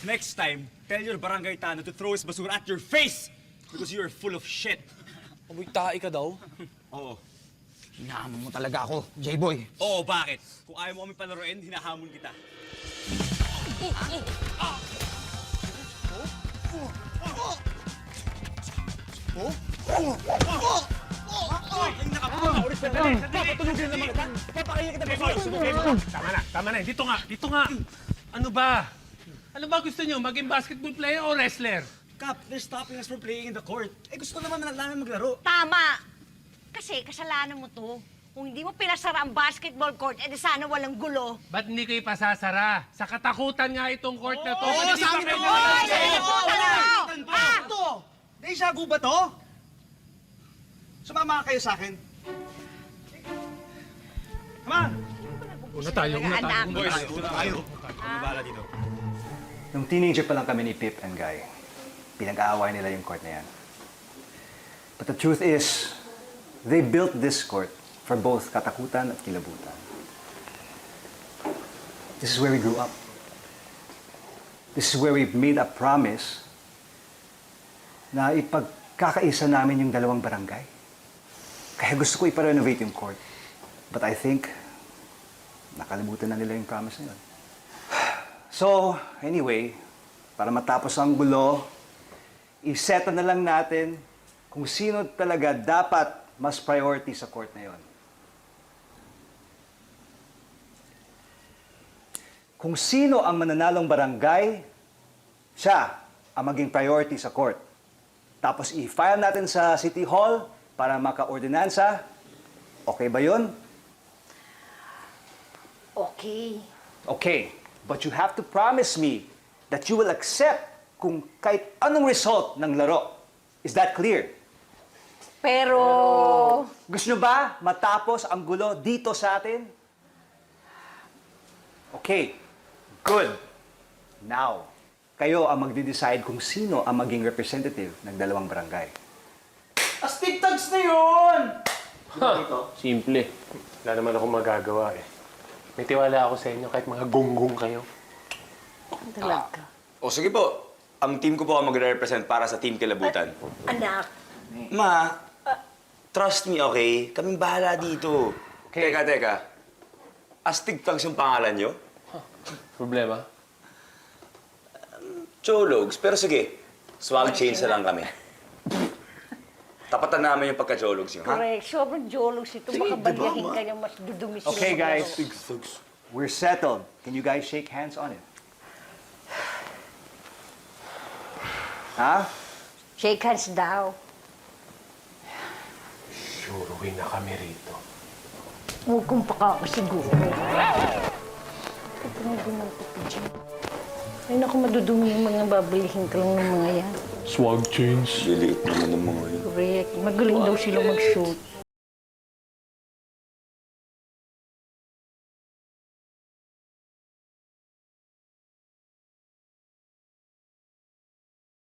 Next time, tell your barangay Tano to throw his basura at your face because you are full of shit. Aboy, tae ka daw? Oo. Hinahamon mo talaga ako, J-Boy. Oo, bakit? Kung ayaw mo kami palaruin, hinahamon kita. Tama na. Dito nga. Ano ba? Ano ba gusto niyo? Maging basketball player o wrestler? Kap, they're stopping us from playing in the court. Eh, gusto naman namin maglaro. Tama! Kasi kasalanan mo to. Kung hindi mo pinasara ang basketball court, edi sana walang gulo. Ba't hindi ko ipasasara? Sa katakutan nga itong court na to. Oo, Ba't hindi sa pa amin kayo to! Hoy! nalalaman? Sinagutan mo! Ah! Ito! Deja vu ba to? Sumama kayo sa akin. Come on! Una tayo. Boys, una tayo. Bumabala dito. Nung teenager pa lang kami ni Pip and Guy, pinag-aaway nila yung court na yan. But the truth is, they built this court for both Katakutan at Kilabutan. This is where we grew up. This is where we made a promise na ipagkakaisa namin yung dalawang barangay. Kaya gusto ko ipa-renovate yung court. But I think, nakalimutan na nila yung promise na yun. So, anyway, para matapos ang gulo, i-settle na lang natin kung sino talaga dapat mas priority sa court na yon. Kung sino ang mananalong barangay, siya ang maging priority sa court. Tapos i-file natin sa City Hall para maka-ordinansa. Okay ba yun? Okay. Okay, but you have to promise me that you will accept kung kahit anong result ng laro. Is that clear? Pero... Gusto nyo ba matapos ang gulo dito sa atin? Okay, good. Now, kayo ang magde-decide kung sino ang maging representative ng dalawang barangay. Astig-tags na yun! Simple. Wala naman akong magagawa eh. May tiwala ako sa inyo kahit mga gunggong kayo. Talaga. O sige po, ang team ko po ang magre-represent para sa Team Kilabutan. Anak. Ma, trust me, okay? Kaming bahala dito. Okay. Teka. Astig Tags yung pangalan nyo? Problema? Chologs. Pero sige, swag change na lang kami. Tapatan namin yung pagka-chologs nyo, ha? Correct. Sobrang jolos ito. Baka balyahin ka niya mas dudumi sila. Okay, guys. maglaro. We're settled. Can you guys shake hands on it? Ha? Shake hands daw. Sure, uwi na kami rito. Huwag kong pakakasiguro. Ito nga ginagawa ko dyan. Ay, naku, madudumi yung mga babalihin ka lang ng mga yan. Swag change. Liliit naman ng mga yun. Correct. Magaling daw sila mag-shoot.